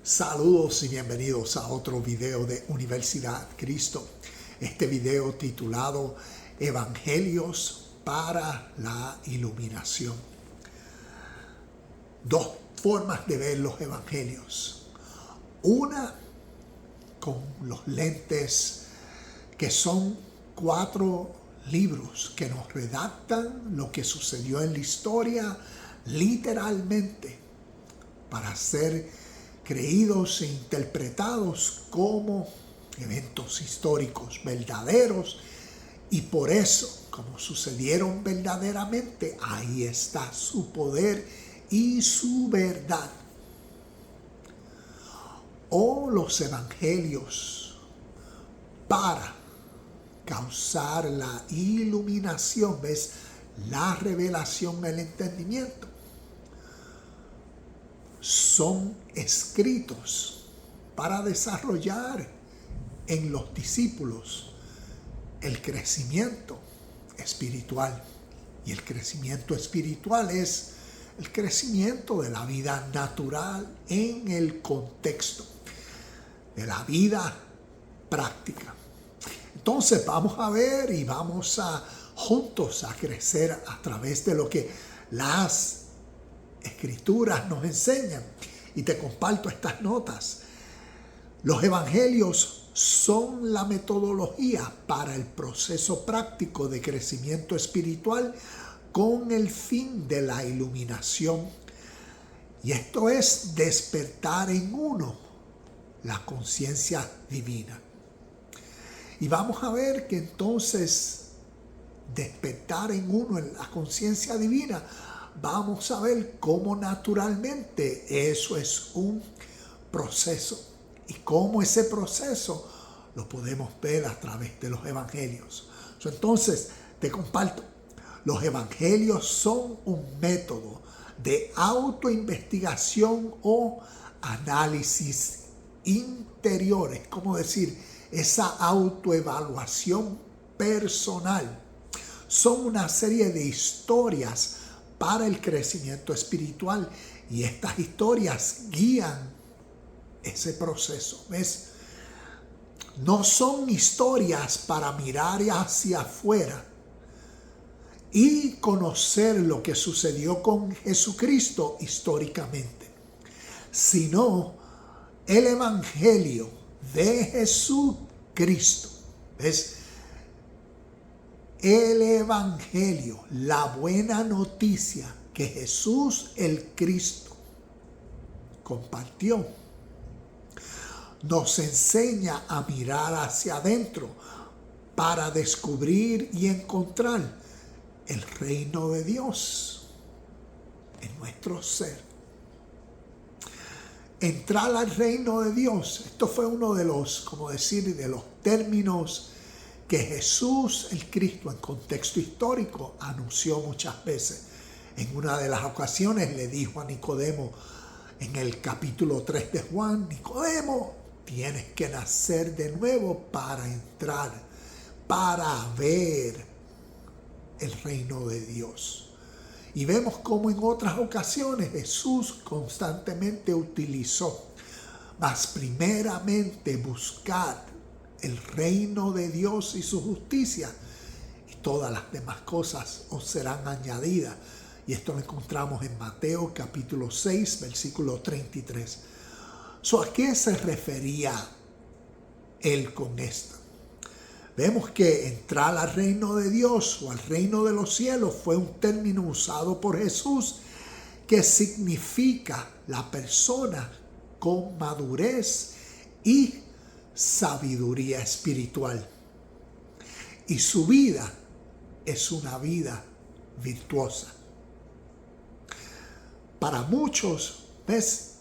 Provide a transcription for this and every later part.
Saludos y bienvenidos a otro video de Universidad Cristo. Este video titulado Evangelios para la Iluminación. Dos formas de ver los evangelios. Una con los lentes que son 4 libros que nos redactan lo que sucedió en la historia literalmente para ser creídos e interpretados como eventos históricos verdaderos, y por eso, como sucedieron verdaderamente, ahí está su poder y su verdad. O los evangelios para causar la iluminación, ¿ves? La revelación, el entendimiento. Son escritos para desarrollar en los discípulos el crecimiento espiritual. Y el crecimiento espiritual es el crecimiento de la vida natural en el contexto de la vida práctica. Entonces vamos a ver y vamos a juntos a crecer a través de lo que las Escrituras nos enseñan, y te comparto estas notas. Los evangelios son la metodología para el proceso práctico de crecimiento espiritual con el fin de la iluminación. Y esto es despertar en uno la conciencia divina. Y vamos a ver que entonces despertar en uno la conciencia divina, vamos a ver cómo naturalmente eso es un proceso y cómo ese proceso lo podemos ver a través de los evangelios. Entonces, te comparto, los evangelios son un método de autoinvestigación o análisis interior, es como decir, esa autoevaluación personal. Son una serie de historias para el crecimiento espiritual, y estas historias guían ese proceso. ¿Ves? No son historias para mirar hacia afuera y conocer lo que sucedió con Jesucristo históricamente, sino el evangelio de Jesucristo. ¿Ves? El evangelio, la buena noticia que Jesús el Cristo compartió, nos enseña a mirar hacia adentro para descubrir y encontrar el reino de Dios en nuestro ser. Entrar al reino de Dios, esto fue uno de los, de los términos que Jesús el Cristo en contexto histórico anunció muchas veces. En una de las ocasiones le dijo a Nicodemo en el capítulo 3 de Juan: Nicodemo, tienes que nacer de nuevo para entrar, para ver el reino de Dios. Y vemos cómo en otras ocasiones Jesús constantemente utilizó, mas primeramente buscar el reino de Dios y su justicia, y todas las demás cosas os serán añadidas. Y esto lo encontramos en Mateo capítulo 6, versículo 33. ¿A qué se refería él con esto? Vemos que entrar al reino de Dios o al reino de los cielos fue un término usado por Jesús que significa la persona con madurez y sabiduría espiritual, y su vida es una vida virtuosa. Para muchos, ¿ves?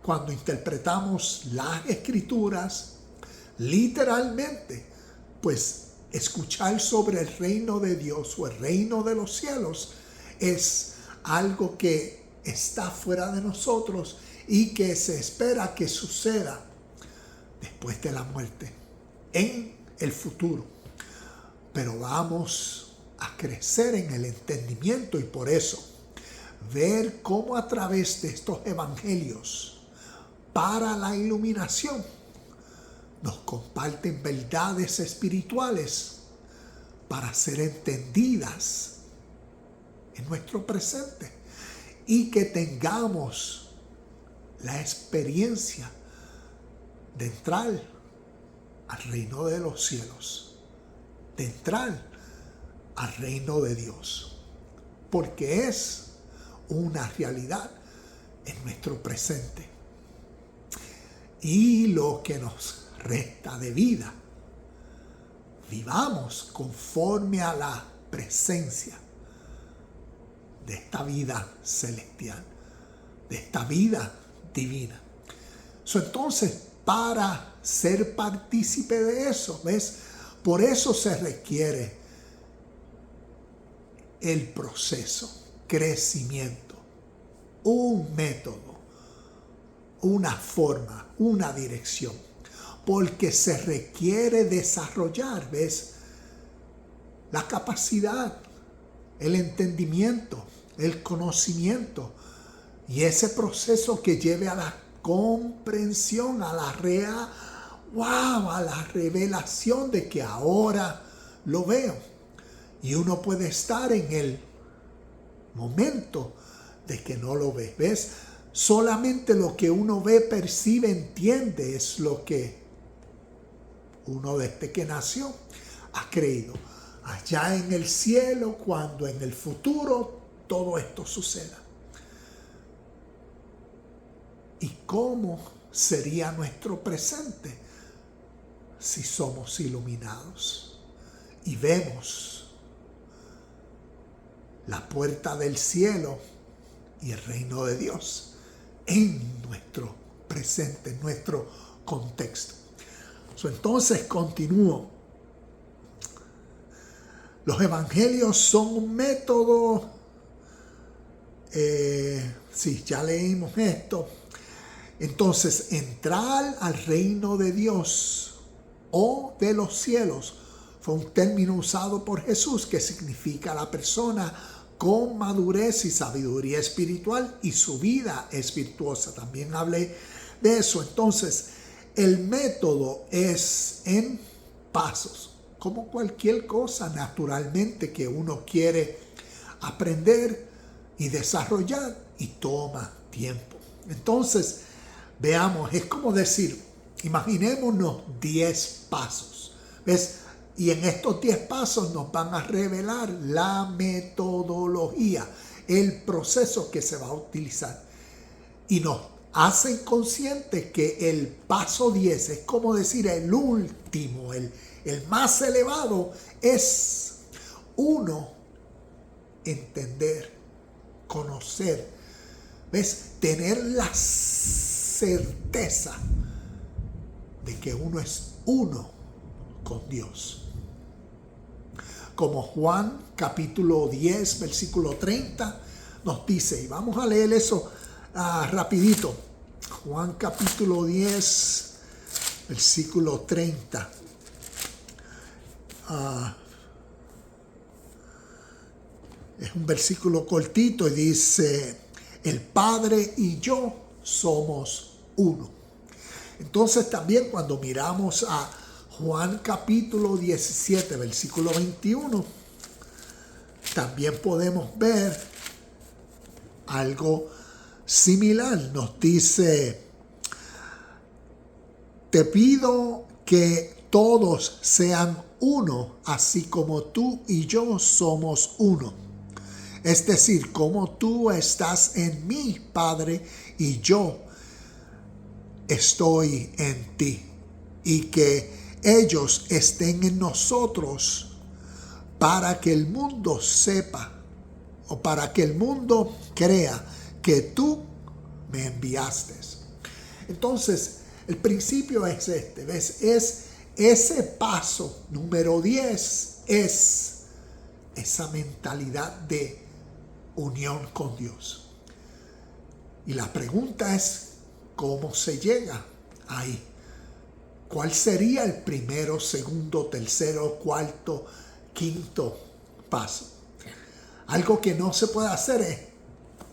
Cuando interpretamos las escrituras literalmente, pues escuchar sobre el reino de Dios o el reino de los cielos es algo que está fuera de nosotros y que se espera que suceda después de la muerte, en el futuro. Pero vamos a crecer en el entendimiento, y por eso ver cómo a través de estos evangelios para la iluminación. Nos comparten verdades espirituales para ser entendidas en nuestro presente y que tengamos la experiencia de entrar al reino de los cielos, de entrar al reino de Dios, porque es una realidad en nuestro presente. Y lo que nos resta de vida, vivamos conforme a la presencia de esta vida celestial, de esta vida divina. Entonces, para ser partícipe de eso, ¿ves? Por eso se requiere el proceso, crecimiento, un método, una forma, una dirección, porque se requiere desarrollar, ¿ves? La capacidad, el entendimiento, el conocimiento y ese proceso que lleve a la comprensión, a la a la revelación de que ahora lo veo. Y uno puede estar en el momento de que no lo ve. ¿Ves? Solamente lo que uno ve, percibe, entiende es lo que uno desde que nació ha creído. Allá en el cielo, cuando en el futuro todo esto suceda. ¿Y cómo sería nuestro presente si somos iluminados y vemos la puerta del cielo y el reino de Dios en nuestro presente, en nuestro contexto? Entonces continúo. Los evangelios son un método. Sí, ya leímos esto. Entonces, entrar al reino de Dios o de los cielos fue un término usado por Jesús que significa la persona con madurez y sabiduría espiritual y su vida es virtuosa. También hablé de eso. Entonces, el método es en pasos, como cualquier cosa naturalmente que uno quiere aprender y desarrollar y toma tiempo. Entonces, veamos, es como decir, imaginémonos 10 pasos, ¿ves? Y en estos 10 pasos nos van a revelar la metodología, el proceso que se va a utilizar. Y nos hacen conscientes que el paso 10 es como decir el último, el más elevado, es uno entender, conocer, ¿ves? Tener la certeza de que uno es uno con Dios. Como Juan capítulo 10, versículo 30 nos dice, y vamos a leer eso rapidito. Juan capítulo 10, versículo 30. Es un versículo cortito y dice, el Padre y yo somos uno. Entonces también cuando miramos a Juan capítulo 17, versículo 21, también podemos ver algo similar. Nos dice, te pido que todos sean uno, así como tú y yo somos uno. Es decir, como tú estás en mí, Padre, y yo estoy en ti. Y que ellos estén en nosotros para que el mundo sepa o para que el mundo crea que tú me enviaste. Entonces, el principio es este, ¿ves? Es ese paso número 10, es esa mentalidad de unión con Dios. Y la pregunta es, ¿cómo se llega ahí? ¿Cuál sería el primero, segundo, tercero, cuarto, quinto paso? Algo que no se puede hacer es,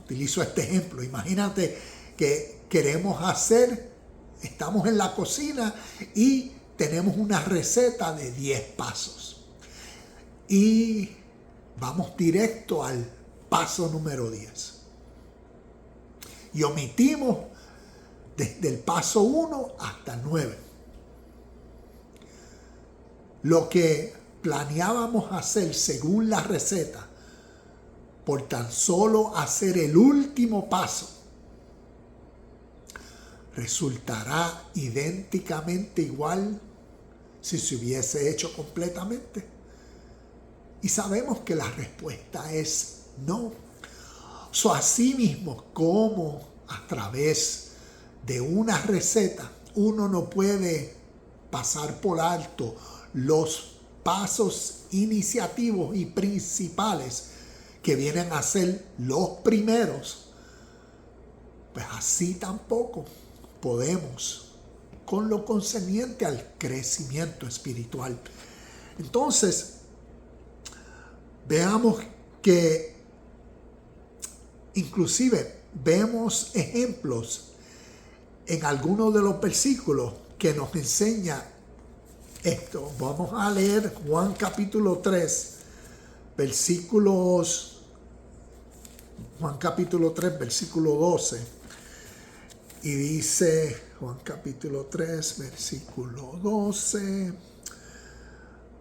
utilizo este ejemplo, imagínate que queremos hacer estamos en la cocina y tenemos una receta de 10 pasos. Y vamos directo al paso número 10. Y omitimos desde el paso 1 hasta el 9. Lo que planeábamos hacer según la receta, por tan solo hacer el último paso, resultará idénticamente igual si se hubiese hecho completamente. Y sabemos que la respuesta es no. Así mismo como a través de una receta uno no puede pasar por alto los pasos iniciativos y principales que vienen a ser los primeros, pues así tampoco podemos con lo concerniente al crecimiento espiritual. Entonces, veamos que inclusive vemos ejemplos en algunos de los versículos que nos enseña esto. Vamos a leer Juan capítulo 3, Juan capítulo 3, versículo 12. Y dice, Juan capítulo 3, versículo 12,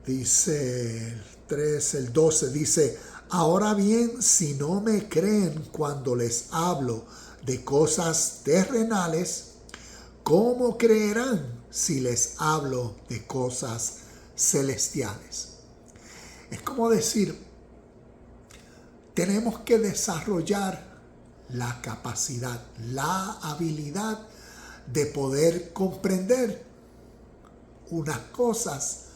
dice el 3, el 12, dice: ahora bien, si no me creen cuando les hablo de cosas terrenales, ¿cómo creerán si les hablo de cosas celestiales? Es como decir, tenemos que desarrollar la capacidad, la habilidad de poder comprender unas cosas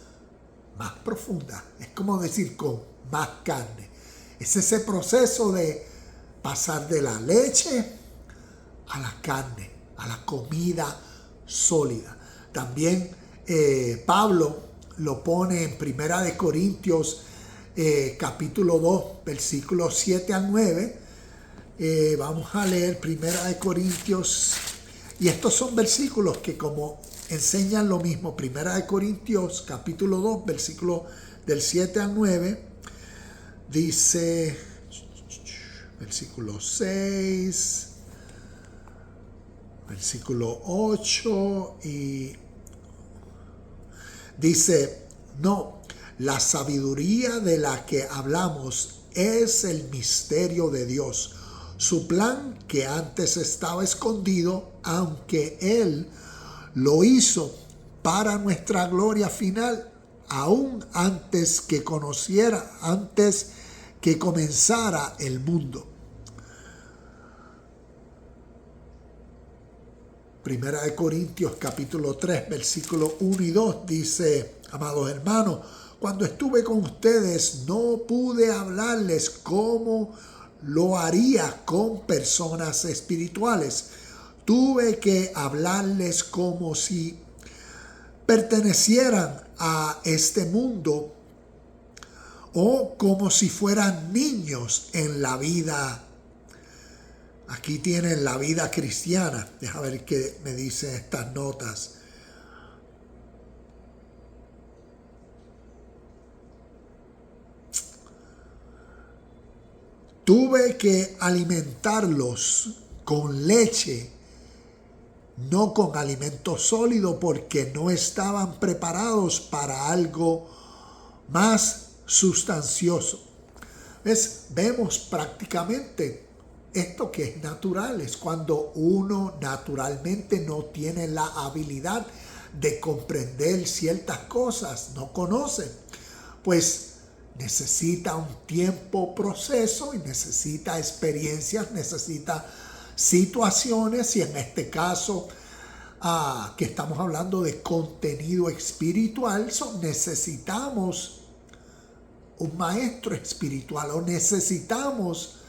más profundas. Es como decir, con más carne. Es ese proceso de pasar de la leche a la carne, a la comida sólida. También Pablo lo pone en Primera de Corintios capítulo 2, versículos 7 al 9. Vamos a leer Primera de Corintios, y estos son versículos que como enseñan lo mismo. Primera de Corintios capítulo 2, versículo del 7 al 9, dice, versículo 6, versículo 8, y dice: no, la sabiduría de la que hablamos es el misterio de Dios, su plan que antes estaba escondido, aunque Él lo hizo para nuestra gloria final, aún antes que comenzara el mundo. Primera de Corintios capítulo 3, versículos 1 y 2 dice: amados hermanos, cuando estuve con ustedes no pude hablarles como lo haría con personas espirituales. Tuve que hablarles como si pertenecieran a este mundo o como si fueran niños en la vida. Aquí tienen la vida cristiana. Deja ver qué me dicen estas notas. Tuve que alimentarlos con leche, no con alimento sólido, porque no estaban preparados para algo más sustancioso. Vemos prácticamente esto que es natural. Es cuando uno naturalmente no tiene la habilidad de comprender ciertas cosas, no conoce, pues necesita un tiempo, proceso, y necesita experiencias, necesita situaciones, y en este caso que estamos hablando de contenido espiritual, necesitamos un maestro espiritual, o necesitamos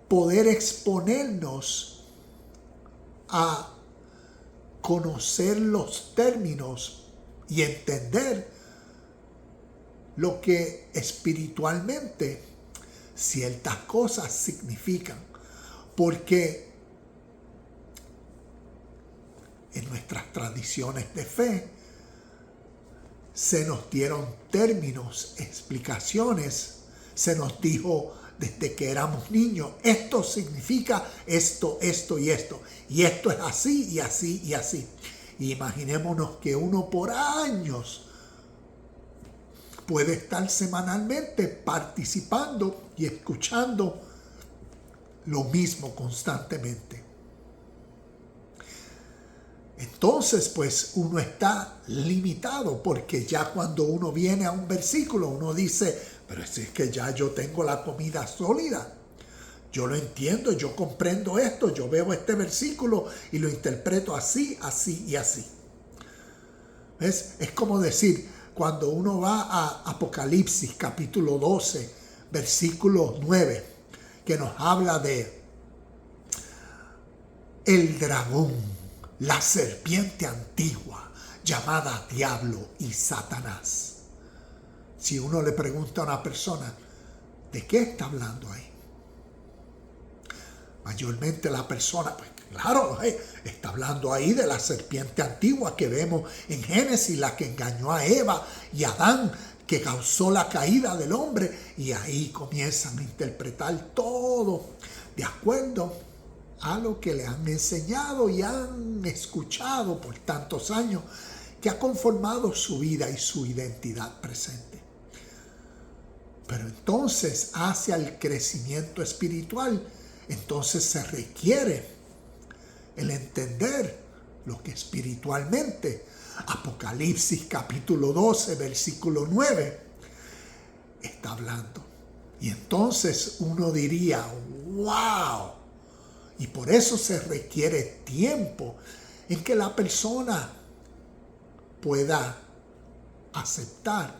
poder exponernos a conocer los términos y entender lo que espiritualmente ciertas cosas significan. Porque en nuestras tradiciones de fe, se nos dieron términos, explicaciones, se nos dijo desde que éramos niños, esto significa esto, esto y esto, y esto es así y así y así. Y imaginémonos que uno por años puede estar semanalmente participando y escuchando lo mismo constantemente. Entonces, pues uno está limitado, porque ya cuando uno viene a un versículo, uno dice, pero es que ya yo tengo la comida sólida. Yo lo entiendo, yo comprendo esto, yo veo este versículo y lo interpreto así, así y así. ¿Ves? Es como decir, cuando uno va a Apocalipsis capítulo 12, versículo 9, que nos habla de el dragón, la serpiente antigua, llamada Diablo y Satanás. Si uno le pregunta a una persona, ¿de qué está hablando ahí? Mayormente la persona, pues claro, está hablando ahí de la serpiente antigua que vemos en Génesis, la que engañó a Eva y a Adán, que causó la caída del hombre, y ahí comienzan a interpretar todo de acuerdo a lo que le han enseñado y han escuchado por tantos años, que ha conformado su vida y su identidad presente. Pero entonces, hacia el crecimiento espiritual, entonces se requiere el entender lo que espiritualmente, Apocalipsis capítulo 12, versículo 9, está hablando. Y entonces uno diría, ¡wow! Y por eso se requiere tiempo en que la persona pueda aceptar,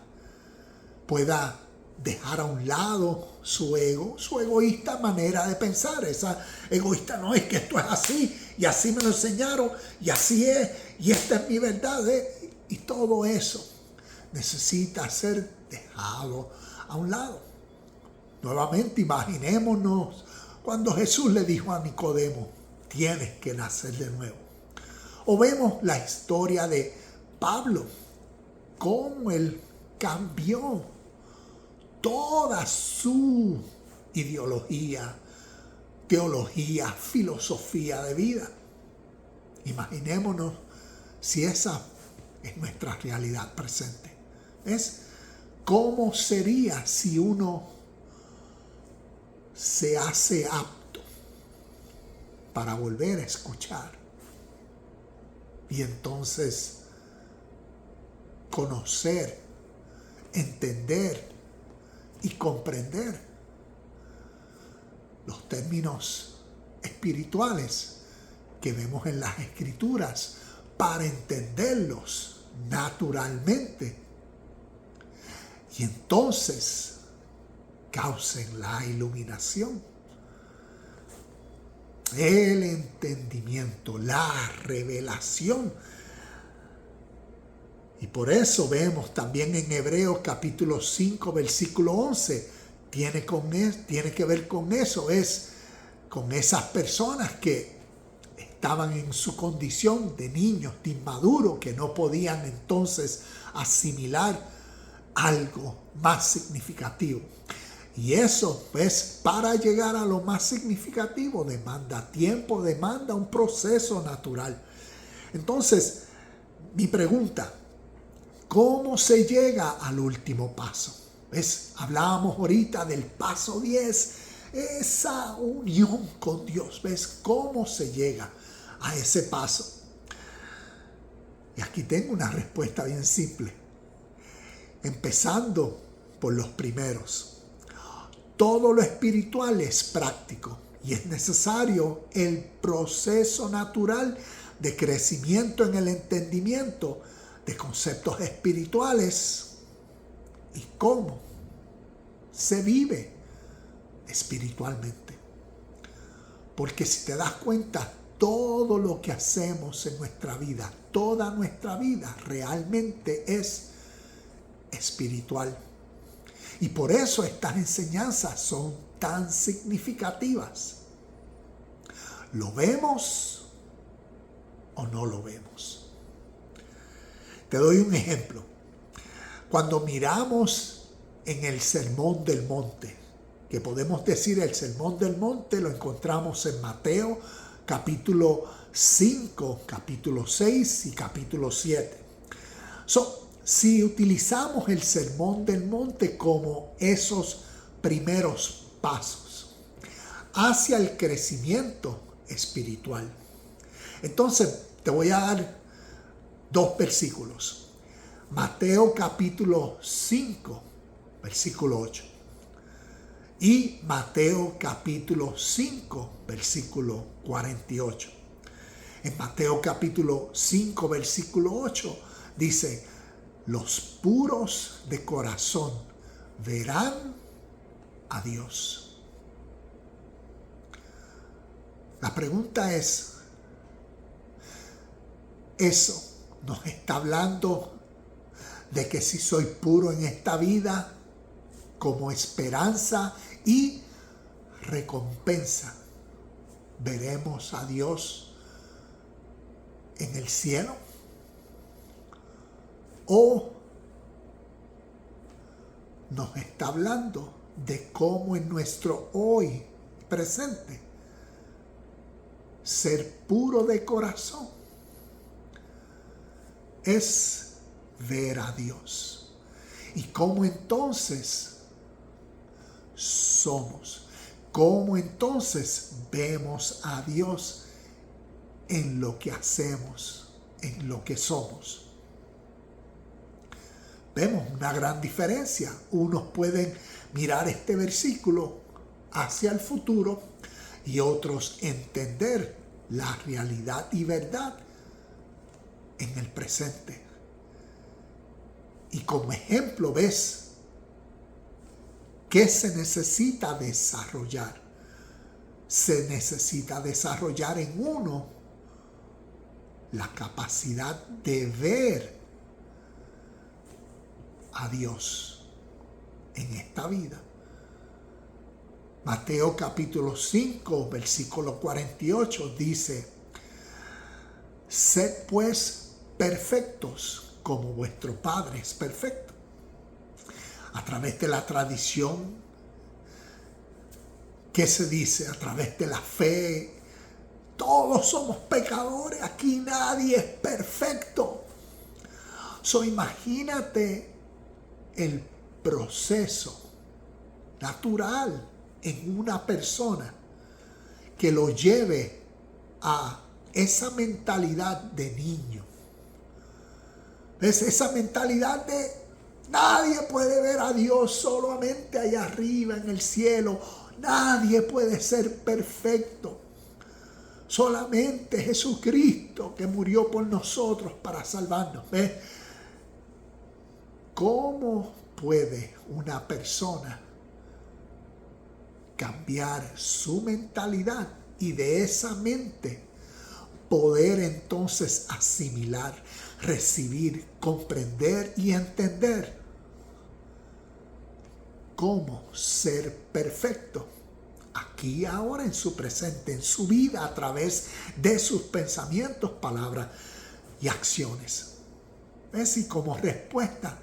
pueda dejar a un lado su ego, su egoísta manera de pensar. Esa egoísta, no, es que esto es así, y así me lo enseñaron, y así es, y esta es mi verdad. Y todo eso necesita ser dejado a un lado. Nuevamente, imaginémonos cuando Jesús le dijo a Nicodemo, tienes que nacer de nuevo. O vemos la historia de Pablo, cómo él cambió toda su ideología, teología, filosofía de vida. Imaginémonos si esa es nuestra realidad presente. ¿Ves? ¿Cómo sería si uno se hace apto para volver a escuchar y entonces conocer, entender y comprender los términos espirituales que vemos en las Escrituras para entenderlos naturalmente y entonces causen la iluminación, el entendimiento, la revelación. Y por eso vemos también en Hebreos capítulo 5, versículo 11, tiene que ver con eso, es con esas personas que estaban en su condición de niños, de inmaduros, que no podían entonces asimilar algo más significativo. Y eso, pues, para llegar a lo más significativo demanda tiempo, demanda un proceso natural. Entonces, mi pregunta, ¿cómo se llega al último paso? ¿Ves? Hablábamos ahorita del paso 10, esa unión con Dios. ¿Ves cómo se llega a ese paso? Y aquí tengo una respuesta bien simple. Empezando por los primeros. Todo lo espiritual es práctico y es necesario el proceso natural de crecimiento en el entendimiento de conceptos espirituales y cómo se vive espiritualmente. Porque si te das cuenta, todo lo que hacemos en nuestra vida, toda nuestra vida realmente es espiritual. Y por eso estas enseñanzas son tan significativas. ¿Lo vemos o no lo vemos? Te doy un ejemplo. Cuando miramos en el Sermón del Monte, que podemos decir el Sermón del Monte, lo encontramos en Mateo capítulo 5, capítulo 6 y capítulo 7. Si utilizamos el Sermón del Monte como esos primeros pasos hacia el crecimiento espiritual, entonces te voy a dar 2 versículos. Mateo capítulo 5, versículo 8. Y Mateo capítulo 5, versículo 48. En Mateo capítulo 5, versículo 8 dice: los puros de corazón verán a Dios. La pregunta es, ¿eso nos está hablando de que si soy puro en esta vida, como esperanza y recompensa, veremos a Dios en el cielo? ¿O nos está hablando de cómo en nuestro hoy presente ser puro de corazón es ver a Dios? Y cómo entonces somos, cómo entonces vemos a Dios en lo que hacemos, en lo que somos. Vemos una gran diferencia. Unos pueden mirar este versículo hacia el futuro y otros entender la realidad y verdad en el presente. Y como ejemplo ves que se necesita desarrollar. Se necesita desarrollar en uno la capacidad de ver a Dios en esta vida. Mateo capítulo 5, versículo 48 dice: sed pues perfectos como vuestro Padre es perfecto. A través de la tradición, ¿qué se dice? A través de la fe, todos somos pecadores, aquí nadie es perfecto. Imagínate el proceso natural en una persona que lo lleve a esa mentalidad de niño. ¿Ves? Esa mentalidad de nadie puede ver a Dios, solamente allá arriba en el cielo. Nadie puede ser perfecto. Solamente Jesucristo que murió por nosotros para salvarnos. ¿Ves? ¿Cómo puede una persona cambiar su mentalidad y de esa mente poder entonces asimilar, recibir, comprender y entender cómo ser perfecto aquí y ahora en su presente, en su vida, a través de sus pensamientos, palabras y acciones? ¿Ves? Y como respuesta,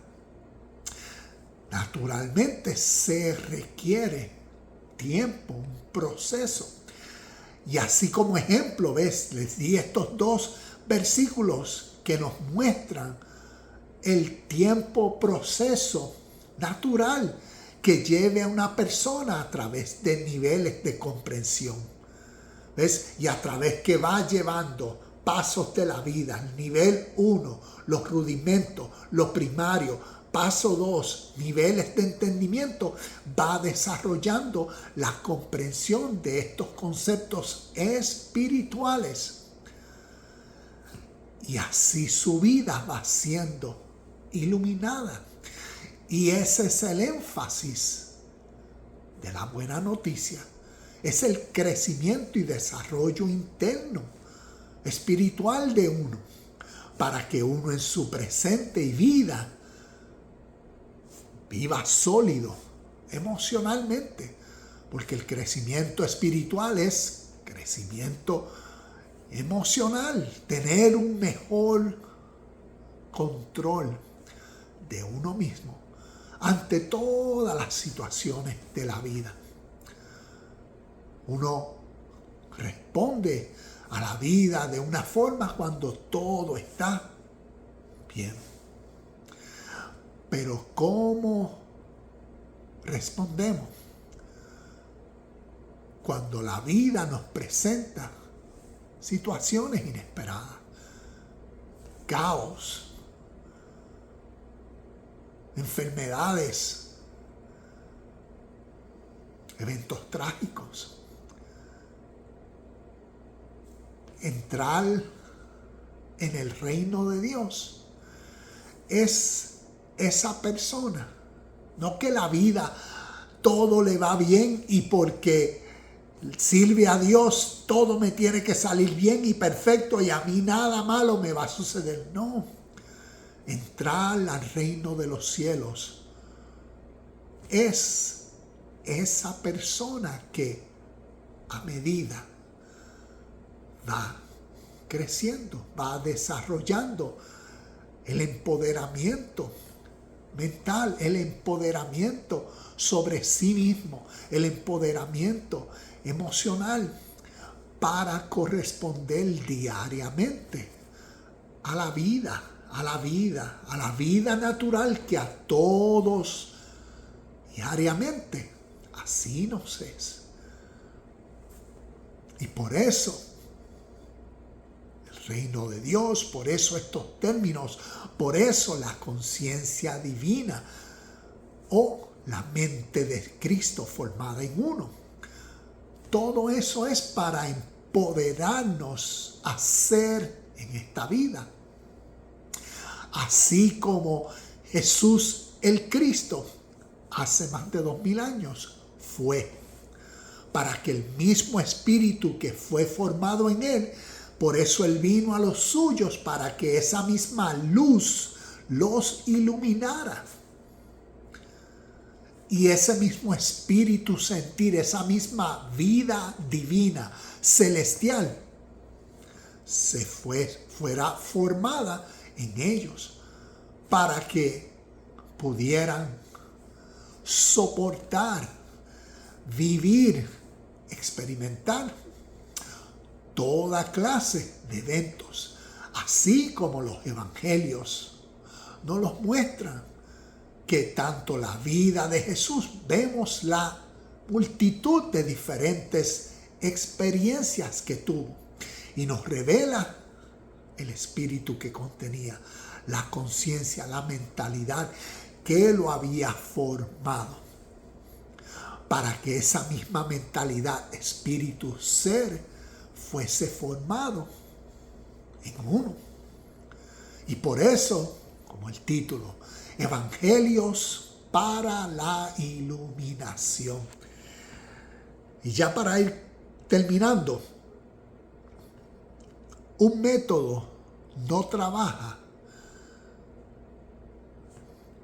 naturalmente se requiere tiempo, un proceso. Y así como ejemplo, ¿ves? Les di estos 2 versículos que nos muestran el tiempo, proceso natural que lleve a una persona a través de niveles de comprensión. ¿Ves? Y a través que va llevando pasos de la vida, nivel 1, los rudimentos, lo primario, paso 2, niveles de entendimiento, va desarrollando la comprensión de estos conceptos espirituales. Y así su vida va siendo iluminada. Y ese es el énfasis de la buena noticia. Es el crecimiento y desarrollo interno, espiritual de uno, para que uno en su presente y vida viva sólido emocionalmente, porque el crecimiento espiritual es crecimiento emocional, tener un mejor control de uno mismo ante todas las situaciones de la vida. Uno responde a la vida de una forma cuando todo está bien. Pero ¿cómo respondemos cuando la vida nos presenta situaciones inesperadas, caos, enfermedades, eventos trágicos? Entrar en el reino de Dios es esa persona, no que la vida todo le va bien y porque sirve a Dios todo me tiene que salir bien y perfecto y a mí nada malo me va a suceder. No, entrar al reino de los cielos es esa persona que a medida va creciendo, va desarrollando el empoderamiento mental, el empoderamiento sobre sí mismo, el empoderamiento emocional para corresponder diariamente a la vida natural que a todos diariamente así nos es. Y por eso el reino de Dios, por eso estos términos, por eso la conciencia divina o la mente de Cristo formada en uno. Todo eso es para empoderarnos a ser en esta vida. Así como Jesús el Cristo hace más de 2000 años fue, para que el mismo espíritu que fue formado en él, por eso él vino a los suyos, para que esa misma luz los iluminara. Y ese mismo espíritu sentir, esa misma vida divina, celestial, fuera formada en ellos para que pudieran soportar, vivir, experimentar toda clase de eventos, así como los evangelios nos los muestran, que tanto la vida de Jesús vemos la multitud de diferentes experiencias que tuvo y nos revela el espíritu que contenía, la conciencia, la mentalidad que lo había formado, para que esa misma mentalidad, espíritu, ser, fuese formado en uno. Y por eso, como el título, Evangelios para la iluminación. Y ya para ir terminando, un método no trabaja.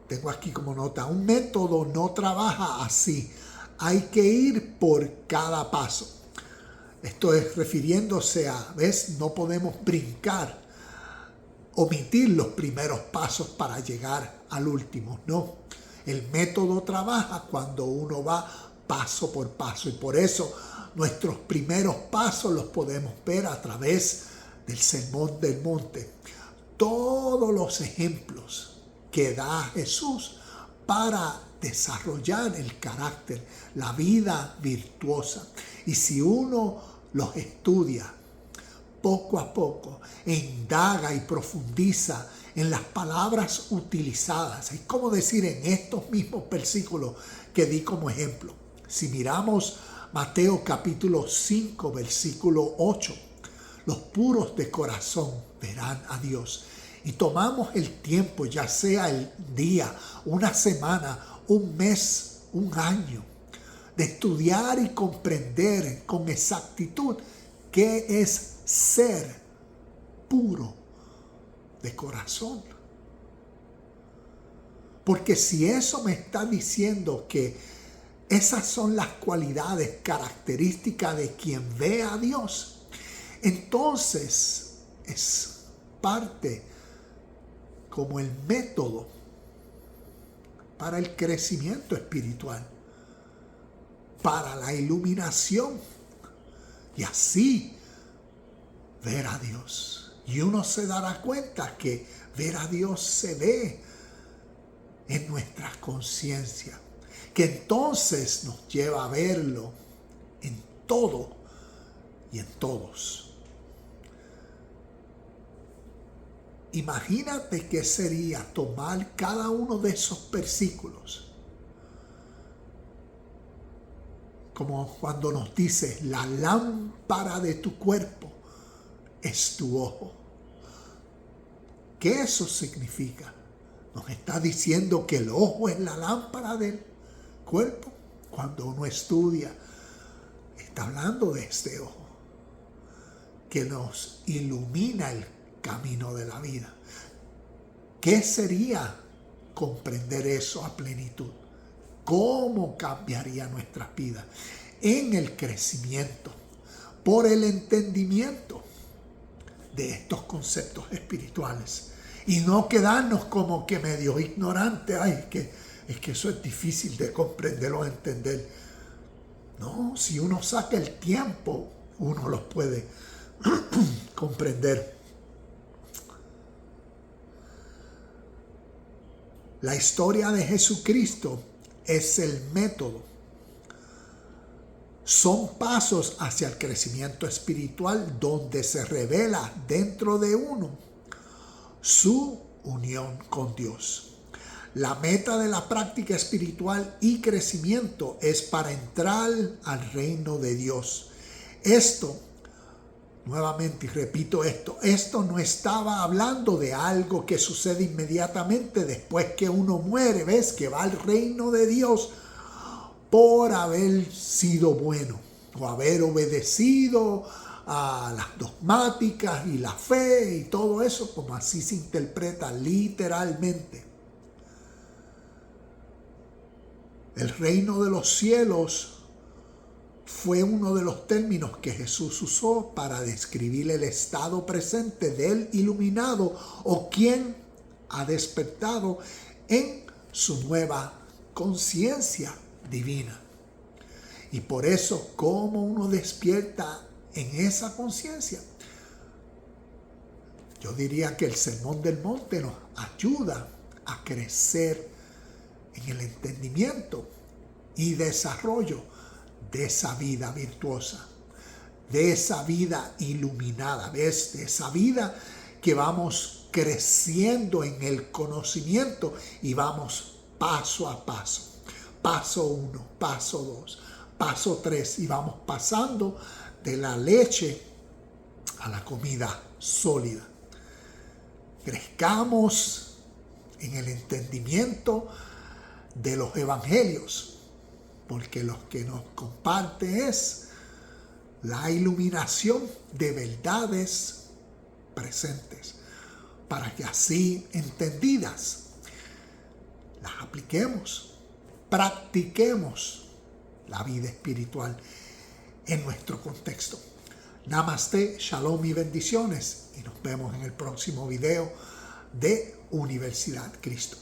Tengo aquí como nota, un método no trabaja así. Hay que ir por cada paso. Esto es refiriéndose a, ¿ves? No podemos brincar, omitir los primeros pasos para llegar al último. No, el método trabaja cuando uno va paso por paso. Y por eso nuestros primeros pasos los podemos ver a través del Sermón del Monte. Todos los ejemplos que da Jesús para desarrollar el carácter, la vida virtuosa. Y si uno los estudia poco a poco, e indaga y profundiza en las palabras utilizadas, es como decir en estos mismos versículos que di como ejemplo. Si miramos Mateo capítulo 5, versículo 8, los puros de corazón verán a Dios. Y tomamos el tiempo, ya sea el día, una semana, un mes, un año, de estudiar y comprender con exactitud qué es ser puro de corazón. Porque si eso me está diciendo que esas son las cualidades características de quien ve a Dios, entonces es parte como el método para el crecimiento espiritual, para la iluminación y así ver a Dios. Y uno se dará cuenta que ver a Dios se ve en nuestra conciencia, que entonces nos lleva a verlo en todo y en todos. Imagínate qué sería tomar cada uno de esos versículos, como cuando nos dice, la lámpara de tu cuerpo es tu ojo. ¿Qué eso significa? Nos está diciendo que el ojo es la lámpara del cuerpo. Cuando uno estudia, está hablando de este ojo, que nos ilumina el camino de la vida. ¿Qué sería comprender eso a plenitud? ¿Cómo cambiaría nuestras vidas? En el crecimiento, por el entendimiento de estos conceptos espirituales. Y no quedarnos como que medio ignorantes. Ay, es que eso es difícil de comprender o entender. No, si uno saca el tiempo, uno los puede comprender. La historia de Jesucristo es el método. Son pasos hacia el crecimiento espiritual donde se revela dentro de uno su unión con Dios. La meta de la práctica espiritual y crecimiento es para entrar al reino de Dios. Esto, nuevamente, y repito esto no estaba hablando de algo que sucede inmediatamente después que uno muere. ¿Ves? Que va al reino de Dios por haber sido bueno o haber obedecido a las dogmáticas y la fe y todo eso, como así se interpreta literalmente. El reino de los cielos fue uno de los términos que Jesús usó para describir el estado presente del iluminado o quien ha despertado en su nueva conciencia divina. Y por eso, ¿cómo uno despierta en esa conciencia? Yo diría que el Sermón del Monte nos ayuda a crecer en el entendimiento y desarrollo de esa vida virtuosa, de esa vida iluminada, ¿ves? De esa vida que vamos creciendo en el conocimiento y vamos paso a paso. Paso 1, paso 2, paso 3 y vamos pasando de la leche a la comida sólida. Crezcamos en el entendimiento de los evangelios, porque lo que nos comparte es la iluminación de verdades presentes, para que así entendidas las apliquemos, practiquemos la vida espiritual en nuestro contexto. Namaste, shalom y bendiciones, y nos vemos en el próximo video de Universidad Cristo.